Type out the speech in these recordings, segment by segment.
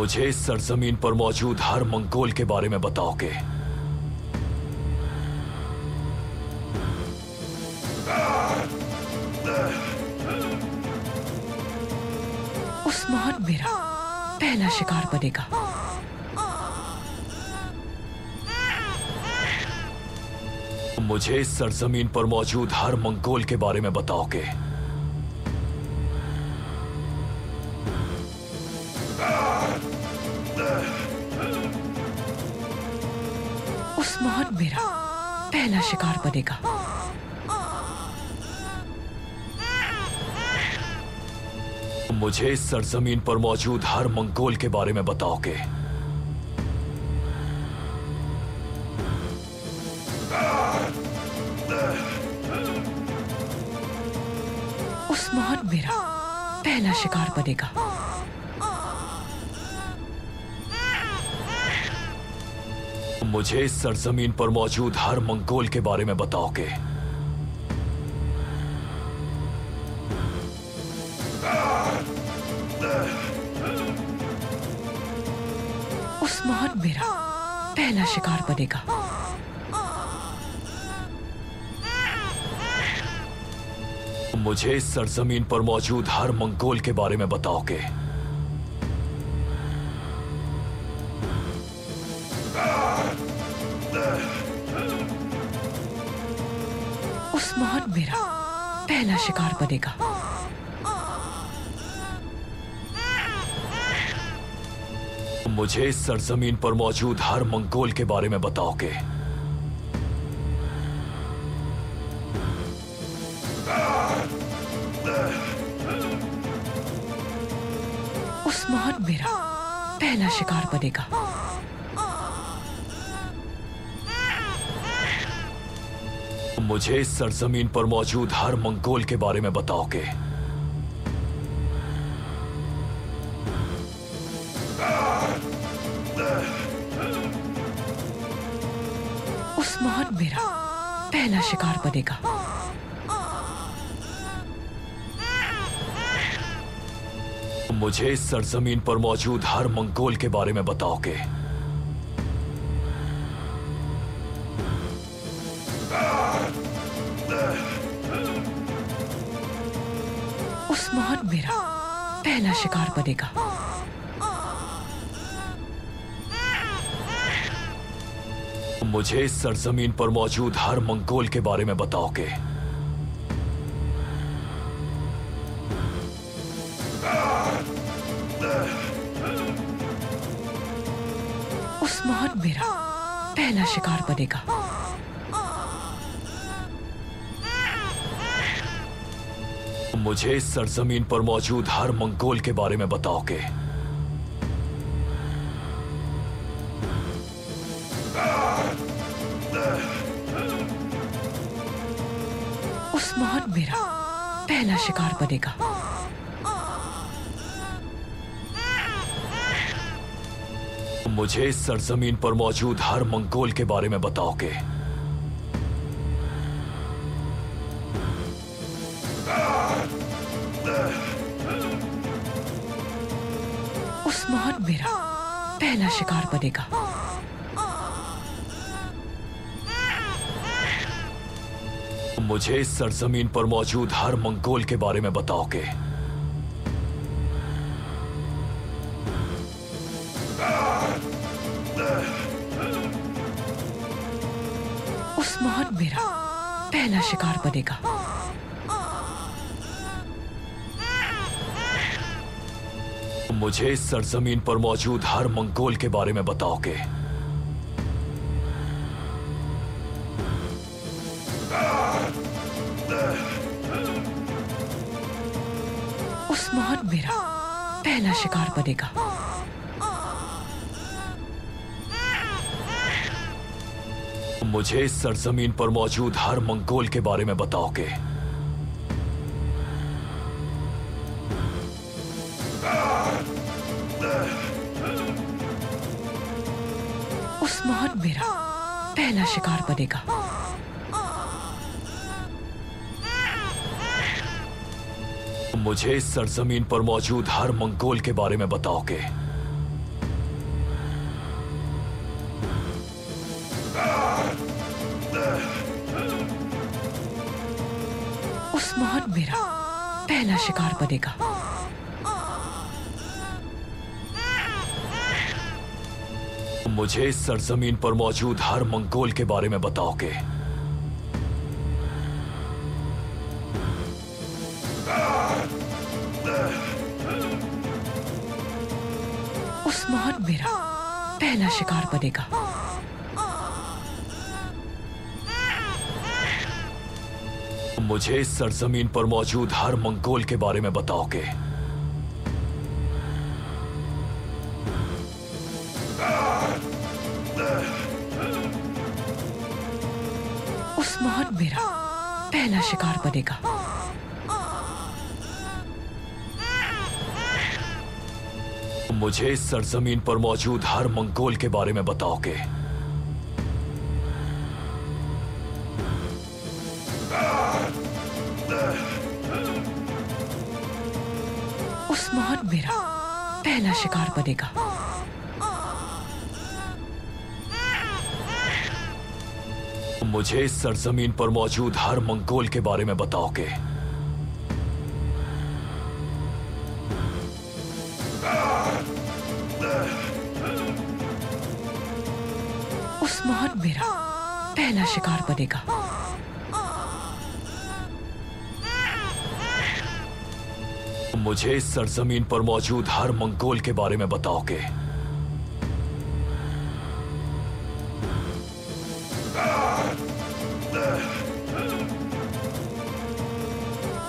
मुझे इस सरजमीन पर मौजूद हर मंगोल के बारे में बताओगे। उस्मान मेरा पहला शिकार बनेगा। मुझे इस सरजमीन पर मौजूद हर मंगोल के बारे में बताओगे। उस्मान मेरा पहला शिकार बनेगा। मुझे इस सरजमीन पर मौजूद हर मंगोल के बारे में बताओगे। उस्मान मेरा पहला शिकार बनेगा। मुझे इस सरजमीन पर मौजूद हर मंगोल के बारे में बताओगे। उस्मान मेरा पहला शिकार बनेगा। मुझे इस सरजमीन पर मौजूद हर मंगोल के बारे में बताओगे। उस्मान मेरा पहला शिकार बनेगा। मुझे इस सरजमीन पर मौजूद हर मंगोल के बारे में बताओगे। उस्मान मेरा पहला शिकार बनेगा। मुझे इस सरजमीन पर मौजूद हर मंगोल के बारे में बताओगे। उस्मान मेरा पहला शिकार बनेगा। मुझे इस सरजमीन पर मौजूद हर मंगोल के बारे में बताओगे। उस्मान मेरा पहला शिकार बनेगा। मुझे इस सरजमीन पर मौजूद हर मंगोल के बारे में बताओगे। उस्मान मेरा पहला शिकार बनेगा। मुझे इस सरजमीन पर मौजूद हर मंगोल के बारे में बताओगे। उस्मान मेरा पहला शिकार बनेगा। मुझे इस सरजमीन पर मौजूद हर मंगोल के बारे में बताओगे। उस्मान मेरा पहला शिकार बनेगा। मुझे इस सरजमीन पर मौजूद हर मंगोल के बारे में बताओगे। उस्मान मेरा पहला शिकार बनेगा। मुझे इस सरजमीन पर मौजूद हर मंगोल के बारे में बताओगे। उस्मान मेरा पहला शिकार बनेगा। मुझे इस सरजमीन पर मौजूद हर मंगोल के बारे में बताओगे। उस्मान मेरा पहला शिकार बनेगा। मुझे इस सरजमीन पर मौजूद हर मंगोल के बारे में बताओगे। उस्मान मेरा पहला शिकार बनेगा। मुझे इस सरजमीन पर मौजूद हर मंगोल के बारे में बताओगे। उस्मान मेरा पहला शिकार बनेगा। मुझे इस सरजमीन पर मौजूद हर मंगोल के बारे में बताओगे। उस्मान मेरा पहला शिकार बनेगा। मुझे इस सरजमीन पर मौजूद हर मंगोल के बारे में बताओगे। उस्मान मेरा पहला शिकार बनेगा। मुझे इस सरजमीन पर मौजूद हर मंगोल के बारे में बताओगे। उस्मान मेरा पहला शिकार बनेगा। मुझे इस सरजमीन पर मौजूद हर मंगोल के बारे में बताओगे।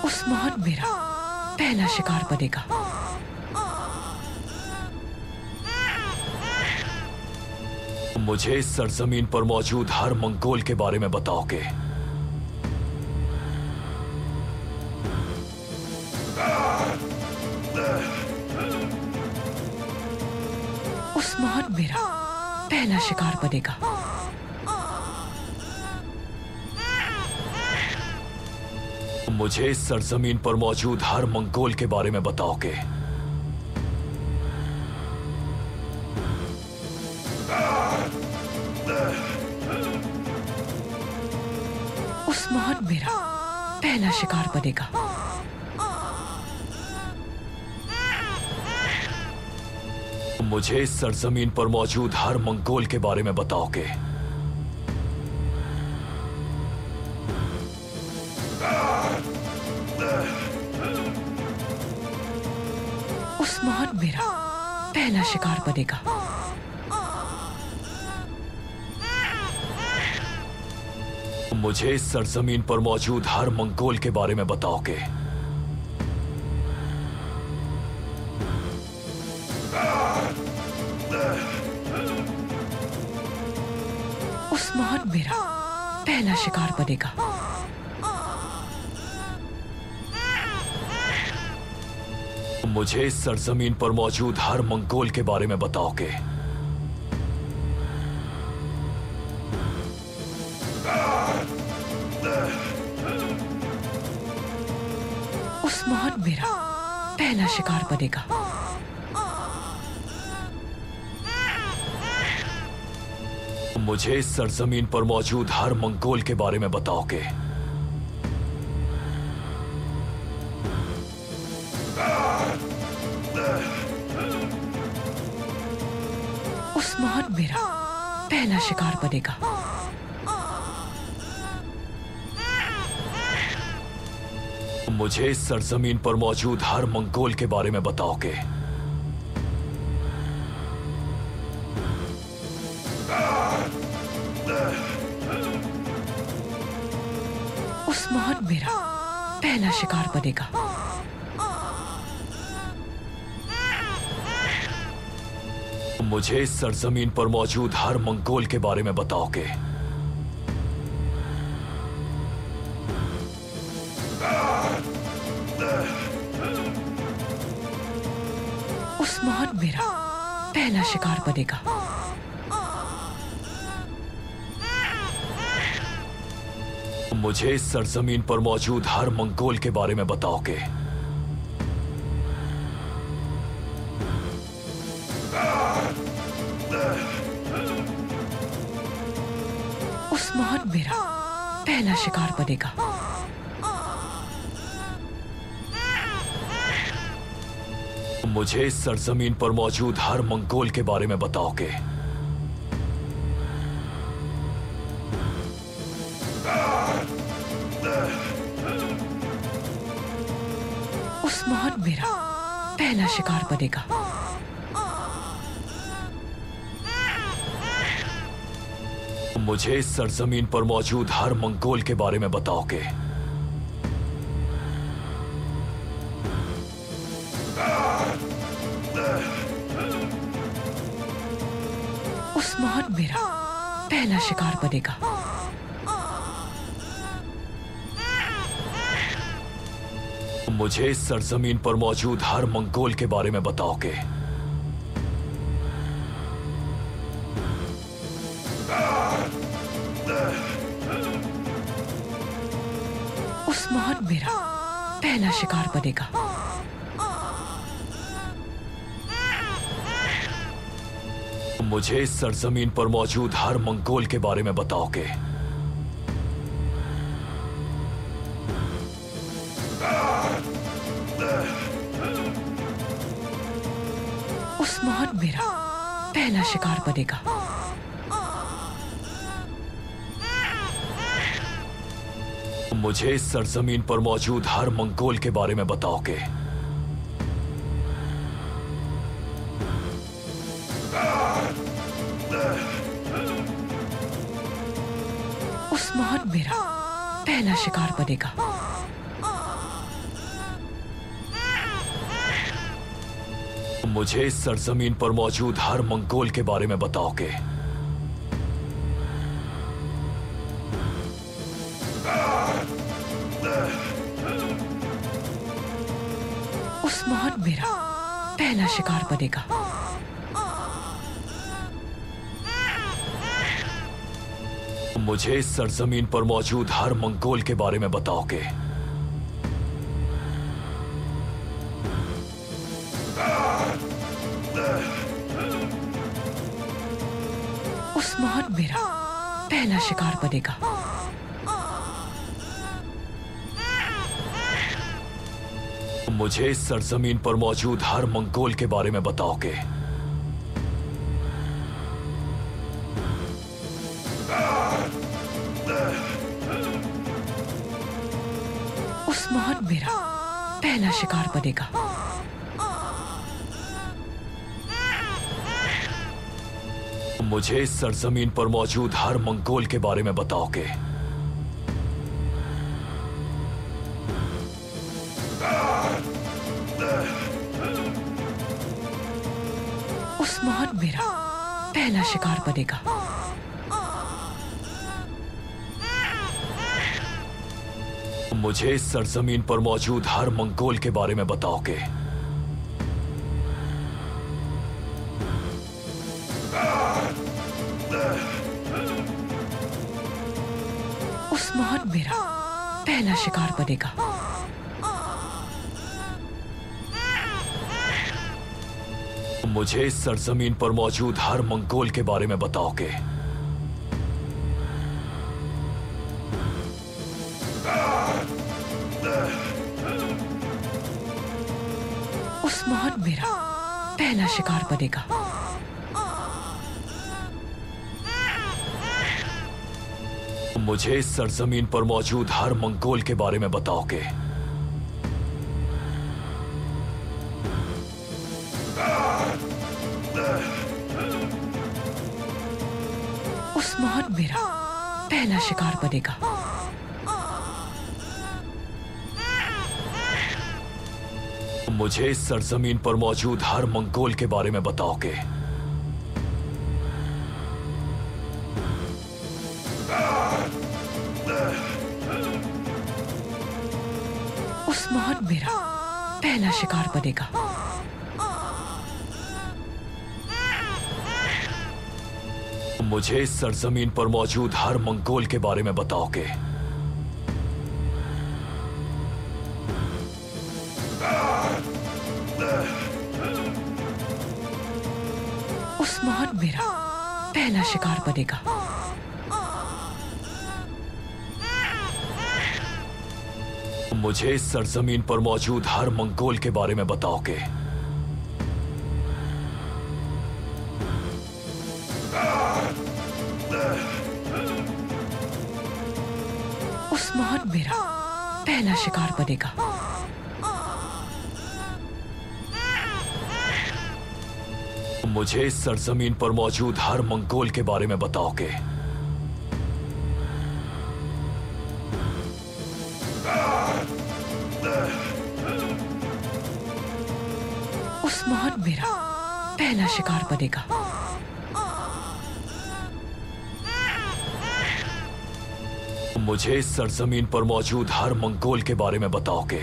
उस्मान मेरा पहला शिकार बनेगा। मुझे इस सरजमीन पर मौजूद हर मंगोल के बारे में बताओगे। उस्मान मेरा पहला शिकार बनेगा। मुझे इस सरजमीन पर मौजूद हर मंगोल के बारे में बताओगे। उस्मान मेरा पहला शिकार बनेगा। मुझे इस सरजमीन पर मौजूद हर मंगोल के बारे में बताओगे। उस्मान मेरा पहला शिकार बनेगा। मुझे इस सरजमीन पर मौजूद हर मंगोल के बारे में बताओगे। उस्मान मेरा पहला शिकार बनेगा। मुझे इस सरजमीन पर मौजूद हर मंगोल के बारे में बताओगे। उस्मान मेरा पहला शिकार बनेगा। मुझे इस सरजमीन पर मौजूद हर मंगोल के बारे में बताओगे। उस्मान मेरा पहला शिकार बनेगा। मुझे इस सरजमीन पर मौजूद हर मंगोल के बारे में बताओगे। उस्मान मेरा पहला शिकार बनेगा। मुझे इस सरजमीन पर मौजूद हर मंगोल के बारे में बताओगे। उस्मान मेरा पहला शिकार बनेगा। मुझे इस सरजमीन पर मौजूद हर मंगोल के बारे में बताओगे। उस्मान मेरा पहला शिकार बनेगा। मुझे इस सरजमीन पर मौजूद हर मंगोल के बारे में बताओगे। उस्मान मेरा पहला शिकार बनेगा। मुझे इस सरजमीन पर मौजूद हर मंगोल के बारे में बताओगे। उस्मान मेरा पहला शिकार बनेगा। मुझे इस सरजमीन पर मौजूद हर मंगोल के बारे में बताओगे। उस्मान मेरा पहला शिकार बनेगा। मुझे इस सरजमीन पर मौजूद हर मंगोल के बारे में बताओगे। उस्मान मेरा पहला शिकार बनेगा। मुझे इस सरजमीन पर मौजूद हर मंगोल के बारे में बताओगे। उस्मान मेरा पहला शिकार बनेगा। मुझे इस सरजमीन पर मौजूद हर मंगोल के बारे में बताओगे। उस्मान मेरा पहला शिकार बनेगा। मुझे इस सरजमीन पर मौजूद हर मंगोल के बारे में बताओगे। उस्मान मेरा पहला शिकार बनेगा। मुझे इस सरजमीन पर मौजूद हर मंगोल के बारे में बताओगे। उस्मान मेरा पहला शिकार बनेगा। मुझे इस सरजमीन पर मौजूद हर मंगोल के बारे में बताओगे। उस्मान मेरा पहला शिकार बनेगा। मुझे इस सरजमीन पर मौजूद हर मंगोल के बारे में बताओगे। उस्मान मेरा पहला शिकार बनेगा। मुझे इस सरजमीन पर मौजूद हर मंगोल के बारे में बताओगे। उस्मान मेरा पहला शिकार बनेगा। मुझे इस सरजमीन पर मौजूद हर मंगोल के बारे में बताओगे। उस्मान मेरा पहला शिकार बनेगा। मुझे इस सरजमीन पर मौजूद हर मंगोल के बारे में बताओगे। उस्मान मेरा पहला शिकार बनेगा। मुझे इस सरजमीन पर मौजूद हर मंगोल के बारे में बताओगे। उस्मान मेरा पहला शिकार बनेगा। मुझे इस सरजमीन पर मौजूद हर मंगोल के बारे में बताओगे। उस्मान मेरा पहला शिकार बनेगा। मुझे इस सरजमीन पर मौजूद हर मंगोल के बारे में बताओगे। उस्मान मेरा पहला शिकार बनेगा। मुझे इस सरजमीन पर मौजूद हर मंगोल के बारे में बताओगे।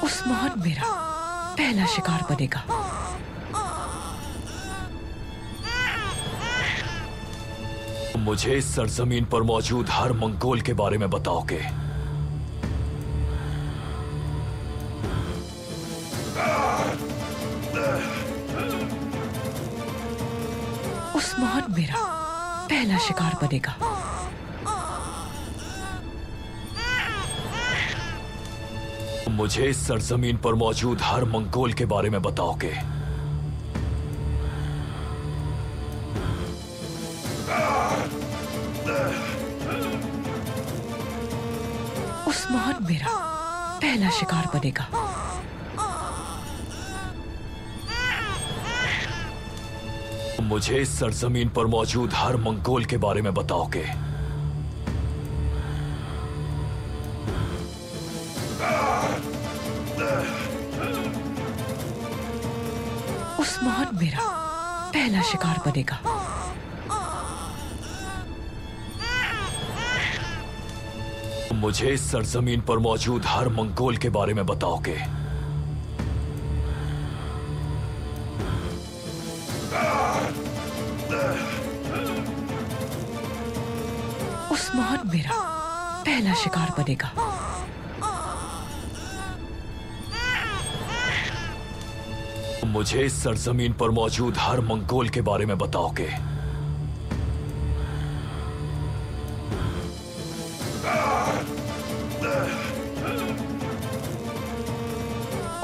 उस्मान मेरा पहला शिकार बनेगा। मुझे इस सरजमीन पर मौजूद हर मंगोल के बारे में बताओगे। उस्मान मेरा पहला शिकार बनेगा। मुझे इस सरजमीन पर मौजूद हर मंगोल के बारे में बताओगे। उस्मान मेरा पहला शिकार बनेगा। मुझे इस सरजमीन पर मौजूद हर मंगोल के बारे में बताओगे। उस्मान मेरा पहला शिकार बनेगा। मुझे इस सरजमीन पर मौजूद हर मंगोल के बारे में बताओगे। उस्मान मेरा पहला शिकार बनेगा। मुझे इस सरजमीन पर मौजूद हर मंगोल के बारे में बताओगे।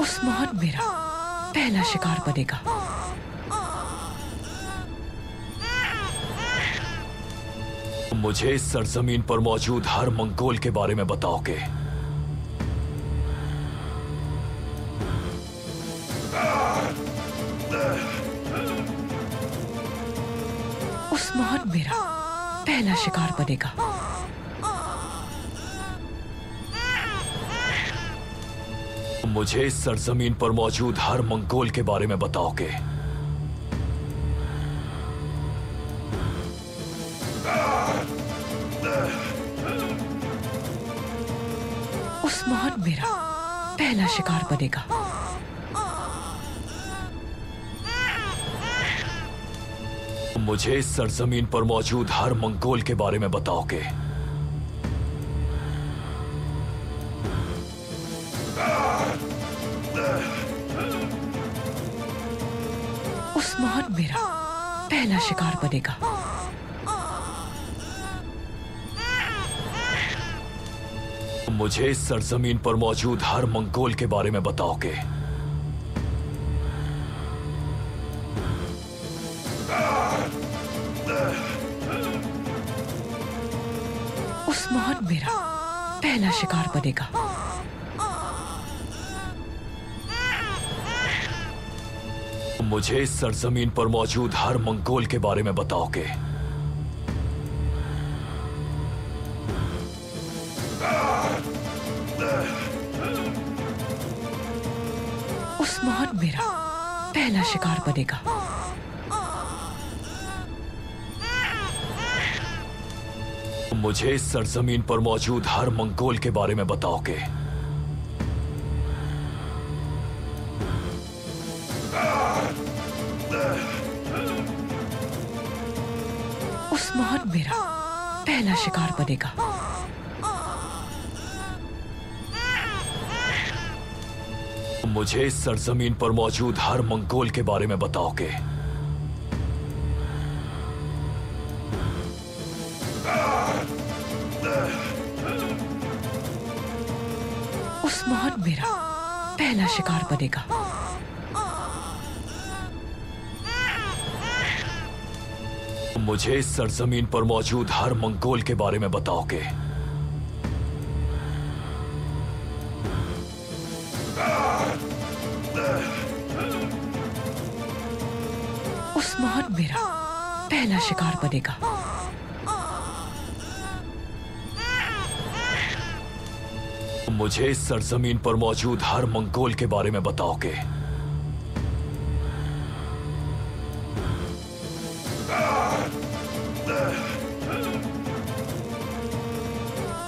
उस्मान मेरा पहला शिकार बनेगा। मुझे इस सरजमीन पर मौजूद हर मंगोल के बारे में बताओगे। उस्मान मेरा पहला शिकार बनेगा। मुझे इस सरजमीन पर मौजूद हर मंगोल के बारे में बताओगे। उस्मान मेरा पहला शिकार बनेगा। मुझे इस सरजमीन पर मौजूद हर मंगोल के बारे में बताओगे। उस्मान मेरा पहला शिकार बनेगा। मुझे इस सरजमीन पर मौजूद हर मंगोल के बारे में बताओगे। उस्मान मेरा पहला शिकार बनेगा। मुझे इस सरजमीन पर मौजूद हर मंगोल के बारे में बताओगे। उस्मान मेरा पहला शिकार बनेगा। मुझे इस सरजमीन पर मौजूद हर मंगोल के बारे में बताओगे। उस्मान मेरा पहला शिकार बनेगा। मुझे इस सरजमीन पर मौजूद हर मंगोल के बारे में बताओगे। उस्मान मेरा पहला शिकार बनेगा। मुझे इस सरजमीन पर मौजूद हर मंगोल के बारे में बताओगे। उस्मान मेरा पहला शिकार बनेगा। मुझे इस सरजमीन पर मौजूद हर मंगोल के बारे में बताओगे।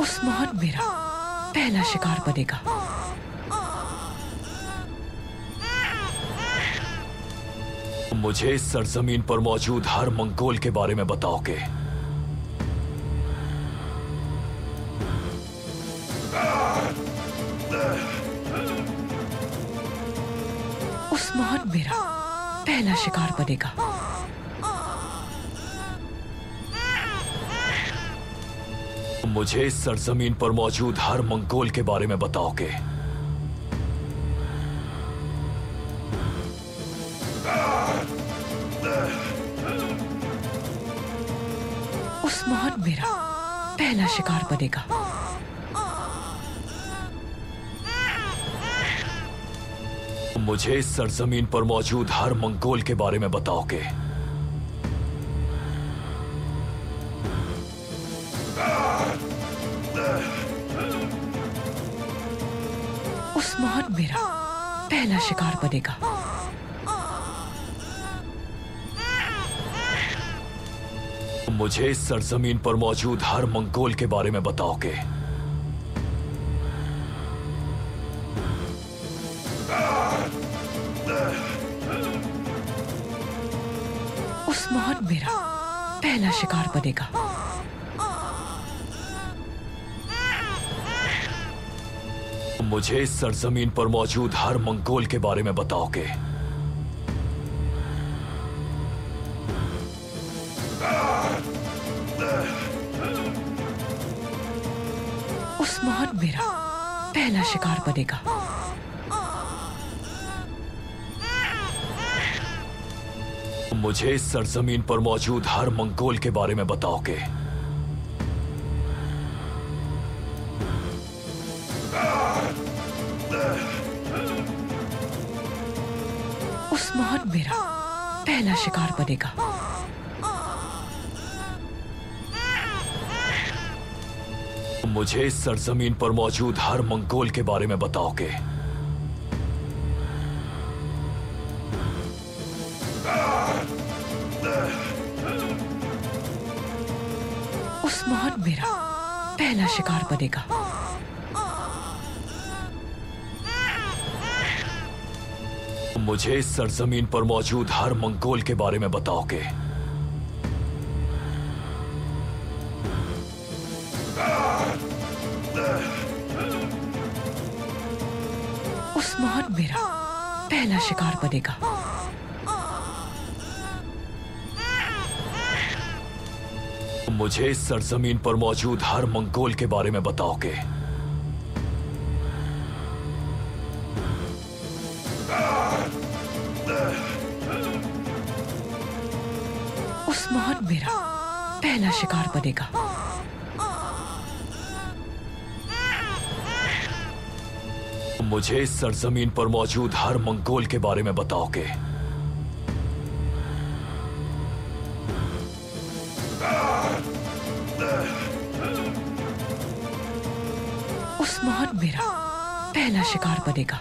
उस्मान मेरा पहला शिकार बनेगा। मुझे इस सरजमीन पर मौजूद हर मंगोल के बारे में बताओगे। उस्मान मेरा पहला शिकार बनेगा। मुझे इस सरजमीन पर मौजूद हर मंगोल के बारे में बताओगे। उस्मान मेरा पहला शिकार बनेगा। मुझे इस सरजमीन पर मौजूद हर मंगोल के बारे में बताओगे। उस्मान मेरा पहला शिकार बनेगा। मुझे इस सरजमीन पर मौजूद हर मंगोल के बारे में बताओगे। उस्मान मेरा पहला शिकार बनेगा। मुझे इस सरजमीन पर मौजूद हर मंगोल के बारे में बताओगे। उस्मान मेरा पहला शिकार बनेगा। मुझे इस सरजमीन पर मौजूद हर मंगोल के बारे में बताओगे। उस्मान मेरा पहला शिकार बनेगा। मुझे इस सरजमीन पर मौजूद हर मंगोल के बारे में बताओगे। उस्मान मेरा पहला शिकार बनेगा। मुझे इस सरजमीन पर मौजूद हर मंगोल के बारे में बताओगे। उस्मान मेरा पहला शिकार बनेगा। मुझे इस सरजमीन पर मौजूद हर मंगोल के बारे में बताओगे। उस्मान मेरा पहला शिकार बनेगा। मुझे इस सरजमीन पर मौजूद हर मंगोल के बारे में बताओगे। उस्मान मेरा पहला शिकार बनेगा।